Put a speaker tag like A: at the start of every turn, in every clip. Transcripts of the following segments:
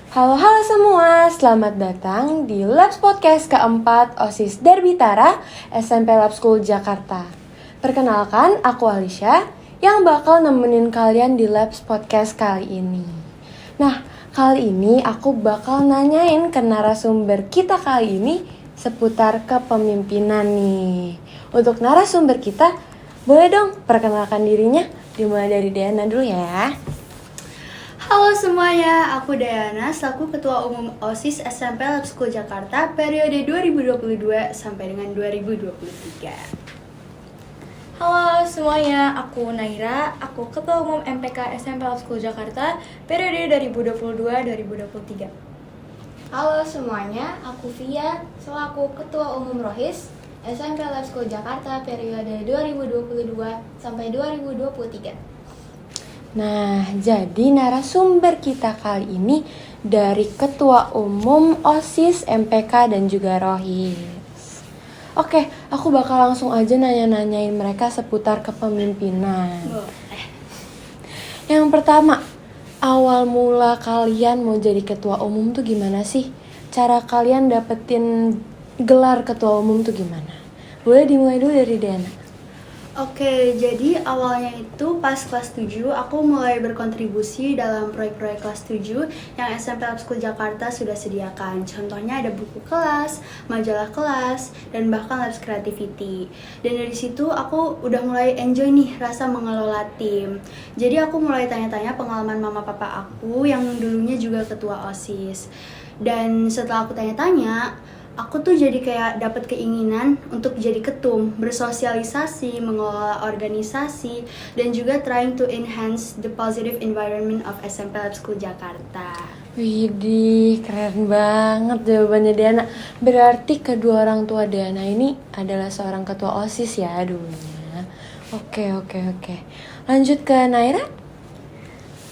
A: Halo semua, selamat datang di Labs Podcast keempat OSIS Darbitara SMP Lab School Jakarta. Perkenalkan, aku Alicia yang bakal nemenin kalian di Labs Podcast kali ini. Nah, kali ini aku bakal nanyain ke narasumber kita kali ini seputar kepemimpinan nih. Untuk narasumber kita, boleh dong perkenalkan dirinya, dimulai dari Diana dulu ya.
B: Halo semuanya, aku Dayana, selaku Ketua Umum OSIS SMP Lab School Jakarta periode 2022 sampai dengan 2023.
C: Halo semuanya, aku Naira, aku Ketua Umum MPK SMP Lab School Jakarta periode 2022-2023.
D: Halo semuanya, aku Via, selaku Ketua Umum Rohis SMP Lab School Jakarta periode 2022 sampai 2023.
A: Nah, jadi narasumber kita kali ini dari Ketua Umum OSIS, MPK, dan juga Rohis. Oke, aku bakal langsung aja nanya-nanyain mereka seputar kepemimpinan. Yang pertama, awal mula kalian mau jadi Ketua Umum tuh gimana sih? Cara kalian dapetin gelar Ketua Umum tuh gimana? Boleh dimulai dulu dari Diana.
B: Oke, jadi awalnya itu pas kelas 7 aku mulai berkontribusi dalam proyek-proyek kelas 7 yang SMP Lab School Jakarta sudah sediakan. Contohnya ada buku kelas, majalah kelas, dan bahkan Labs Creativity. Dan dari situ aku udah mulai enjoy nih rasa mengelola tim. Jadi aku mulai tanya-tanya pengalaman mama papa aku yang dulunya juga ketua OSIS. Dan setelah aku tanya-tanya, aku tuh jadi kayak dapat keinginan untuk jadi ketum, bersosialisasi, mengelola organisasi, dan juga trying to enhance the positive environment of SMP Lab School Jakarta.
A: Widih, keren banget jawabannya Diana. Berarti kedua orang tua Diana ini adalah seorang ketua OSIS ya dulunya. Oke. Lanjut ke Naira.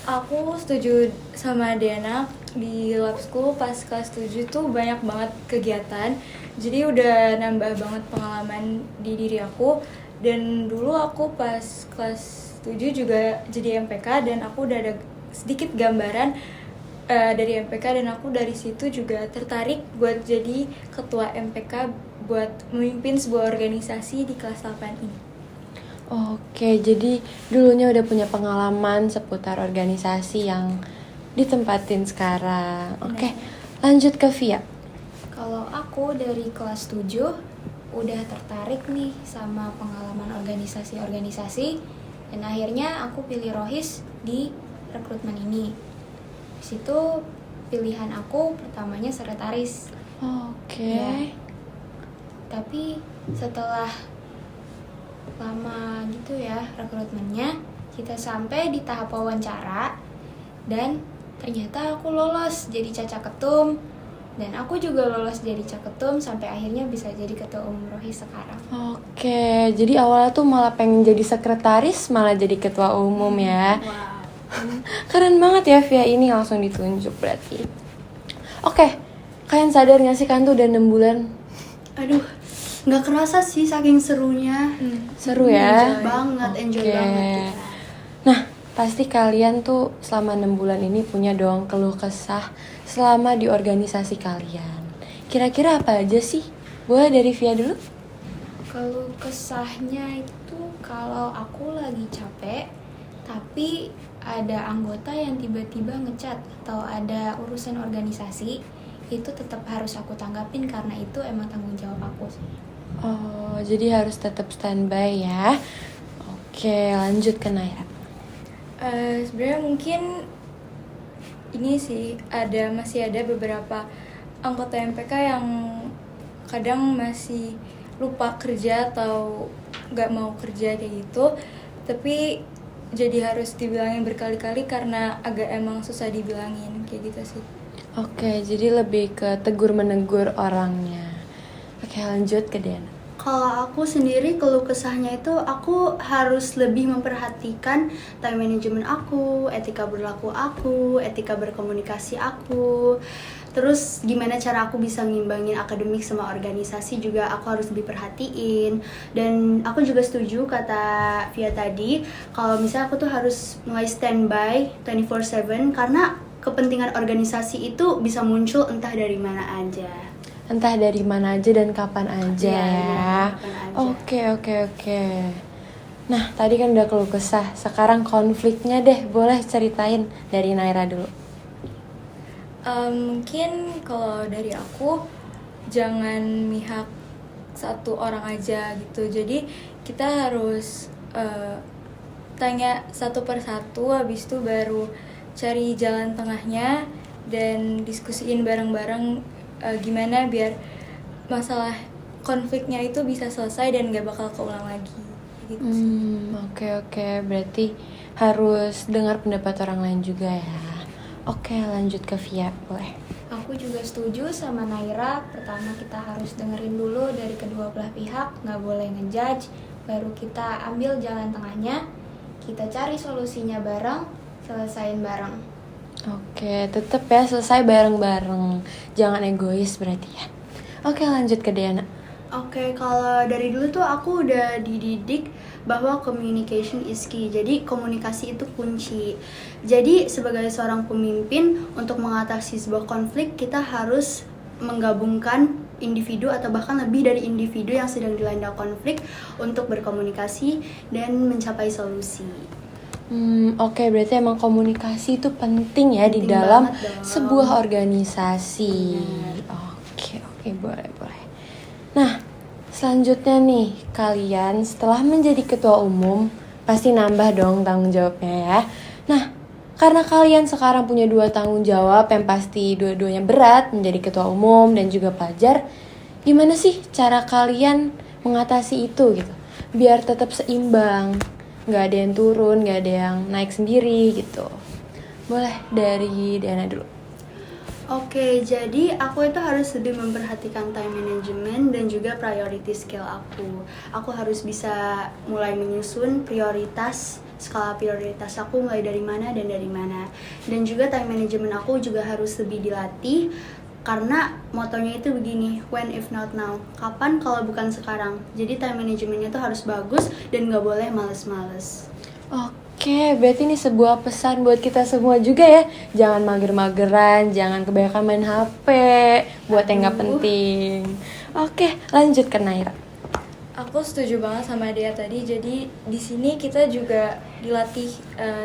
C: Aku setuju sama Diana, di Lab School pas kelas 7 tuh banyak banget kegiatan. Jadi udah nambah banget pengalaman di diri aku. Dan dulu aku pas kelas 7 juga jadi MPK dan aku udah ada sedikit gambaran dari MPK, dan aku dari situ juga tertarik buat jadi ketua MPK buat memimpin sebuah organisasi di kelas 8 ini.
A: Oke, jadi dulunya udah punya pengalaman seputar organisasi yang ditempatin sekarang. Oke, lanjut ke Via.
D: Kalau aku dari kelas 7 udah tertarik nih sama pengalaman organisasi-organisasi, dan akhirnya aku pilih Rohis di rekrutmen ini. Di situ pilihan aku pertamanya sekretaris.
A: Oke.
D: Ya. Tapi setelah lama gitu ya rekrutmennya, kita sampai di tahap wawancara dan ternyata aku lolos jadi caca ketum, dan aku juga lolos jadi caca ketum sampai akhirnya bisa jadi ketua umum Rohis sekarang.
A: Oke, jadi awalnya tuh malah pengen jadi sekretaris, malah jadi ketua umum ya.
B: Wow.
A: Keren banget ya Via ini, langsung ditunjuk berarti. Oke, kalian sadar gak sih kan tuh udah 6 bulan?
B: Aduh, nggak kerasa sih saking serunya.
A: Seru ya?
B: Enjoy
A: Oke.
B: banget kita.
A: Nah, pasti kalian tuh selama 6 bulan ini punya dong keluh kesah selama di organisasi kalian. Kira-kira apa aja sih? Boleh dari Via dulu?
D: Kalau kesahnya itu kalau aku lagi capek tapi ada anggota yang tiba-tiba ngechat atau ada urusan organisasi, itu tetap harus aku tanggapin karena itu emang tanggung jawab aku sih.
A: Oh, jadi harus tetap standby ya. Oke, lanjut ke Naira.
C: Sebenarnya mungkin ini sih masih ada beberapa anggota MPK yang kadang masih lupa kerja atau nggak mau kerja kayak gitu, tapi jadi harus dibilangin berkali-kali karena agak emang susah dibilangin kayak gitu sih.
A: Oke, jadi lebih ke tegur menegur orangnya. Oke, lanjut ke Diana.
B: Kalau aku sendiri keluh kesahnya itu aku harus lebih memperhatikan time management aku, etika berlaku aku, etika berkomunikasi aku. Terus gimana cara aku bisa ngimbangin akademik sama organisasi juga aku harus lebih perhatiin. Dan aku juga setuju kata Via tadi, kalau misalnya aku tuh harus mulai standby 24/7 karena kepentingan organisasi itu bisa muncul entah dari mana aja.
A: Entah dari mana aja dan kapan aja
B: Iya,
A: ya.
B: kapan aja.
A: Oke. Nah, tadi kan udah keluh kesah. Sekarang konfliknya deh, boleh ceritain dari Naira dulu.
C: Mungkin kalau dari aku jangan mihak satu orang aja gitu. Jadi kita harus tanya satu persatu, habis itu baru cari jalan tengahnya dan diskusiin bareng-bareng gimana biar masalah konfliknya itu bisa selesai dan gak bakal keulang lagi gitu sih.
A: Oke. Berarti harus dengar pendapat orang lain juga ya. Oke, lanjut ke Via, boleh.
D: Aku juga setuju sama Naira. Pertama kita harus dengerin dulu dari kedua belah pihak, nggak boleh ngejudge. Baru kita ambil jalan tengahnya, kita cari solusinya bareng, selesain bareng.
A: Oke, tetep ya selesai bareng-bareng. Jangan egois berarti ya. Oke, lanjut ke Diana.
B: Oke, kalau dari dulu tuh aku udah dididik bahwa communication is key. Jadi komunikasi itu kunci. Jadi sebagai seorang pemimpin, untuk mengatasi sebuah konflik kita harus menggabungkan individu atau bahkan lebih dari individu yang sedang dilanda konflik untuk berkomunikasi dan mencapai solusi.
A: Oke, berarti emang komunikasi itu penting ya di
B: Penting
A: dalam
B: banget dong.
A: sebuah organisasi. Oke, boleh. Nah, selanjutnya nih, kalian setelah menjadi ketua umum pasti nambah dong tanggung jawabnya ya. Nah, karena kalian sekarang punya 2 tanggung jawab yang pasti dua-duanya berat, menjadi ketua umum dan juga pelajar, gimana sih cara kalian mengatasi itu gitu? Biar tetap seimbang, nggak ada yang turun, nggak ada yang naik sendiri gitu. Boleh dari Diana dulu.
B: Oke, jadi aku itu harus lebih memperhatikan time management dan juga priority skill aku. Aku harus bisa mulai menyusun skala prioritas aku mulai dari mana dan dari mana. Dan juga time management aku juga harus lebih dilatih karena motonya itu begini, when if not now, kapan kalau bukan sekarang. Jadi time managementnya tuh harus bagus dan nggak boleh males-males.
A: Oke, berarti ini sebuah pesan buat kita semua juga ya. Jangan mager-mageran, jangan kebanyakan main HP buat yang nggak penting. Oke, lanjut ke Naira.
C: Aku setuju banget sama dia tadi. Jadi di sini kita juga dilatih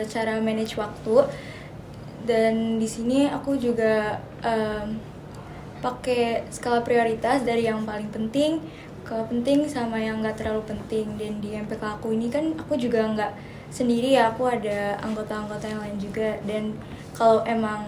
C: cara manage waktu. Dan di sini aku juga pakai skala prioritas dari yang paling penting ke penting sama yang nggak terlalu penting. Dan di MPK aku ini kan aku juga nggak sendiri ya, aku ada anggota-anggota yang lain juga. Dan kalau emang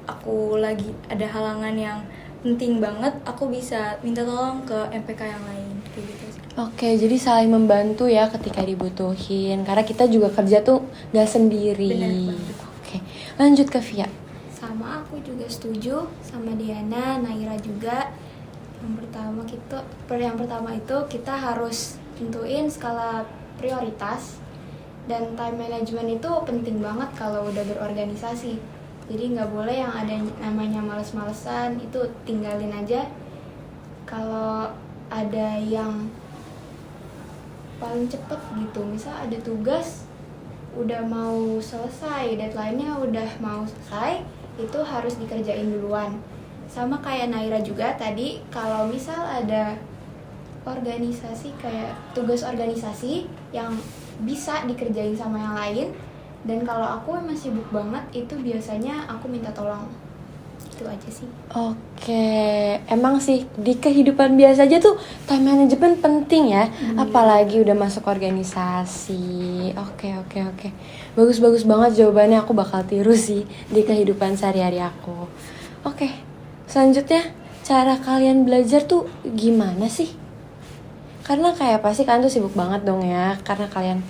C: aku lagi ada halangan yang penting banget, aku bisa minta tolong ke MPK yang lain kayak gitu sih.
A: Oke, jadi saling membantu ya ketika dibutuhin. Karena kita juga kerja tuh gak sendiri.
C: Bener banget.
A: Oke, lanjut ke Via.
D: Sama aku juga setuju sama Diana, Naira juga. Yang pertama itu kita harus tentuin skala prioritas, dan time management itu penting banget kalau udah berorganisasi. Jadi nggak boleh yang ada namanya males-malesan, itu tinggalin aja. Kalau ada yang paling cepet gitu, misal ada tugas udah mau selesai, deadline-nya udah mau selesai, itu harus dikerjain duluan. Sama kayak Naira juga tadi, kalau misal ada organisasi kayak tugas organisasi yang bisa dikerjain sama yang lain, dan kalau aku emang sibuk banget, itu biasanya aku minta tolong. Itu aja sih.
A: Oke, emang sih di kehidupan biasa aja tuh time management penting ya, apalagi udah masuk organisasi. Oke. Bagus banget jawabannya, aku bakal tiru sih di kehidupan sehari-hari aku. Oke, selanjutnya cara kalian belajar tuh gimana sih? Karena kayak pasti kalian tuh sibuk banget dong ya, karena kalian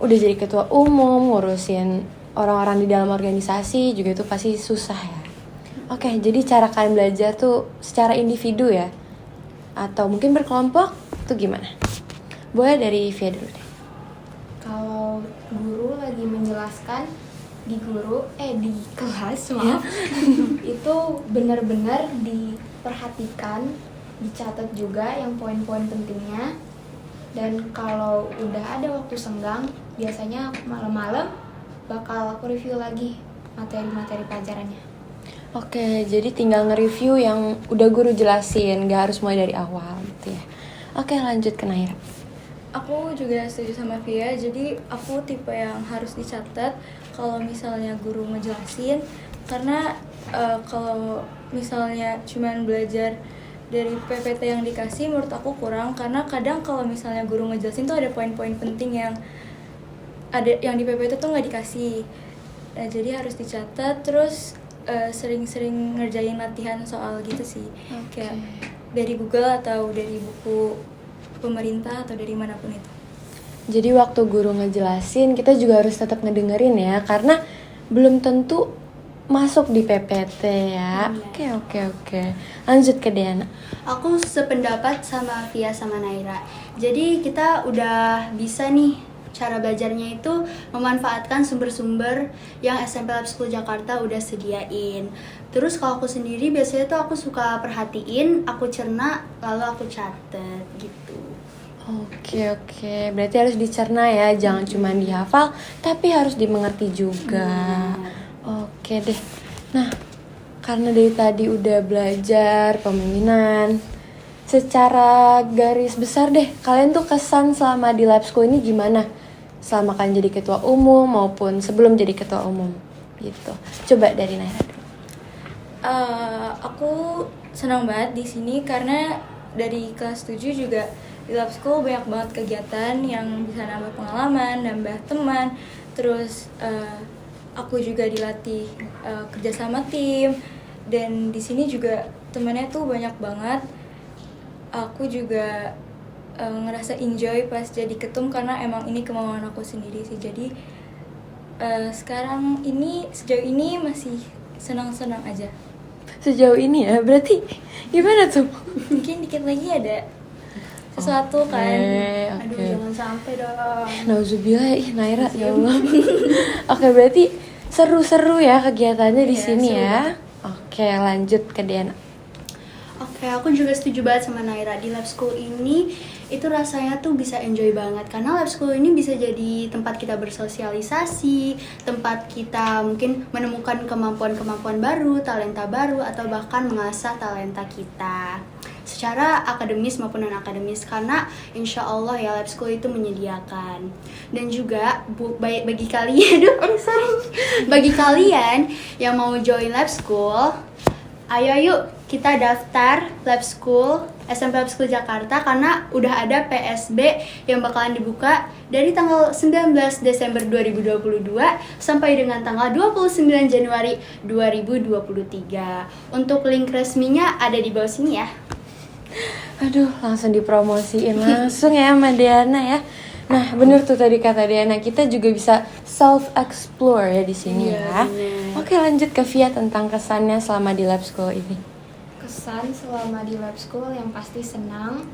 A: udah jadi ketua umum, ngurusin orang-orang di dalam organisasi juga itu pasti susah ya. Oke, jadi cara kalian belajar tuh secara individu ya? Atau mungkin berkelompok tuh gimana? Boleh dari Via dulu deh.
D: Kalau guru lagi menjelaskan di kelas, maaf, itu benar-benar diperhatikan, dicatat juga yang poin-poin pentingnya. Dan kalau udah ada waktu senggang, biasanya malam-malam bakal aku review lagi materi-materi pelajarannya.
A: Oke, jadi tinggal nge-review yang udah guru jelasin, gak harus mulai dari awal gitu ya. Oke, lanjut ke Naira.
C: Aku juga setuju sama Via, jadi aku tipe yang harus dicatat kalau misalnya guru ngejelasin, karena kalau misalnya cuman belajar dari PPT yang dikasih menurut aku kurang, karena kadang kalau misalnya guru ngejelasin tuh ada poin-poin penting yang ada yang di PPT tuh nggak dikasih. Nah, jadi harus dicatat, terus sering-sering ngerjain latihan soal gitu sih. Kayak dari Google atau dari buku pemerintah atau dari manapun itu.
A: Jadi waktu guru ngejelasin kita juga harus tetap ngedengerin ya, karena belum tentu masuk di PPT ya. Oke. Lanjut ke Diana.
B: Aku sependapat sama Via sama Naira. Jadi kita udah bisa nih cara belajarnya itu memanfaatkan sumber-sumber yang SMP Lab School Jakarta udah sediain. Terus kalau aku sendiri biasanya tuh aku suka perhatiin, aku cerna, lalu aku catet gitu.
A: Oke. Berarti harus dicerna ya, jangan cuma dihafal, tapi harus dimengerti juga. Oke deh. Nah, karena dari tadi udah belajar pemimpinan, secara garis besar deh, kalian tuh kesan selama di lab school ini gimana? Selama kalian jadi ketua umum maupun sebelum jadi ketua umum gitu. Coba dari Naira dulu.
C: Aku senang banget di sini karena dari kelas 7 juga di lab school banyak banget kegiatan yang bisa nambah pengalaman, nambah teman. Terus aku juga dilatih kerja sama tim, dan di sini juga temannya tuh banyak banget. Aku juga ngerasa enjoy pas jadi ketum karena emang ini kemauan aku sendiri sih. Jadi sekarang ini sejauh ini masih senang-senang aja.
A: Sejauh ini ya, berarti gimana tuh?
C: Mungkin dikit lagi ada sesuatu kan.
B: Aduh, jangan sampai dong.
A: Nauzubillah, Naira ya Allah. Oke, berarti seru-seru ya kegiatannya di sini ya. Oke, lanjut ke Diana.
B: Oke, aku juga setuju banget sama Naira. Di lab school ini itu rasanya tuh bisa enjoy banget, karena lab school ini bisa jadi tempat kita bersosialisasi, tempat kita mungkin menemukan kemampuan-kemampuan baru, talenta baru, atau bahkan mengasah talenta kita secara akademis maupun non-akademis, karena insya Allah ya lab school itu menyediakan. Dan juga bagi kalian bagi kalian yang mau join lab school, ayo yuk kita daftar lab school SMP Lab School Jakarta, karena udah ada PSB yang bakalan dibuka dari tanggal 19 Desember 2022 sampai dengan tanggal 29 Januari 2023. Untuk link resminya ada di bawah sini ya.
A: Aduh, langsung dipromosiin langsung ya sama Diana ya. Nah, bener tuh tadi kata Diana, kita juga bisa self-explore ya di sini ya. Oke, lanjut ke Via tentang kesannya selama di lab school ini.
D: Kesan selama di lab school yang pasti senang,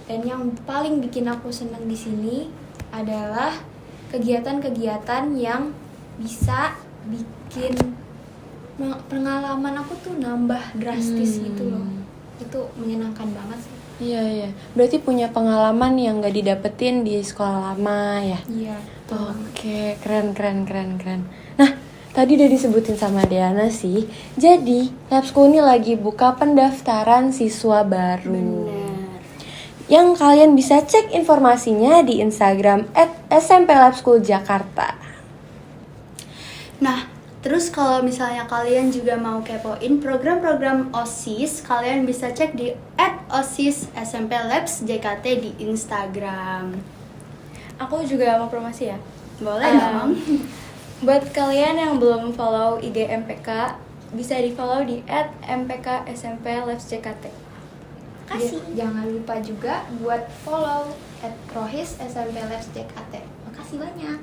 D: dan yang paling bikin aku senang di sini adalah kegiatan-kegiatan yang bisa bikin pengalaman aku tuh nambah drastis gitu loh. Itu menyenangkan banget sih.
A: Iya. Berarti punya pengalaman yang gak didapetin di sekolah lama ya?
D: Iya.
A: Oke, keren. Nah, tadi udah disebutin sama Diana sih. Jadi, lab school ini lagi buka pendaftaran siswa baru.
B: Bener.
A: Yang kalian bisa cek informasinya di Instagram @smplabschooljakarta.
B: Nah, terus kalau misalnya kalian juga mau kepoin program-program OSIS, kalian bisa cek di @OSIS_SMP_Labs_JKT di Instagram.
C: Aku juga mau promosi ya.
B: Boleh dong.
C: Buat kalian yang belum follow IG MPK, bisa di follow di @MPK_SMP_Labs_JKT.
D: Kasih. Jangan lupa juga buat follow @rohis_SMP_Labs_JKT. Makasih banyak.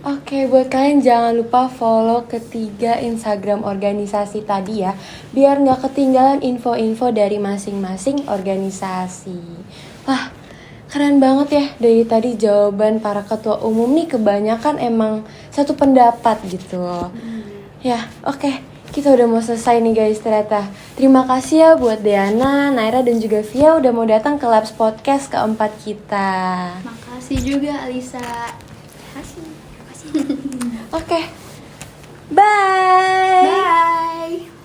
A: Oke, buat kalian jangan lupa follow ketiga Instagram organisasi tadi ya, biar nggak ketinggalan info-info dari masing-masing organisasi. Wah, keren banget ya, dari tadi jawaban para ketua umum nih kebanyakan emang satu pendapat gitu. Ya, oke, kita udah mau selesai nih guys ternyata. Terima kasih ya buat Diana, Naira, dan juga Via udah mau datang ke Labs Podcast keempat kita.
B: Makasih juga Alisa.
A: Oke, Bye.
B: Bye.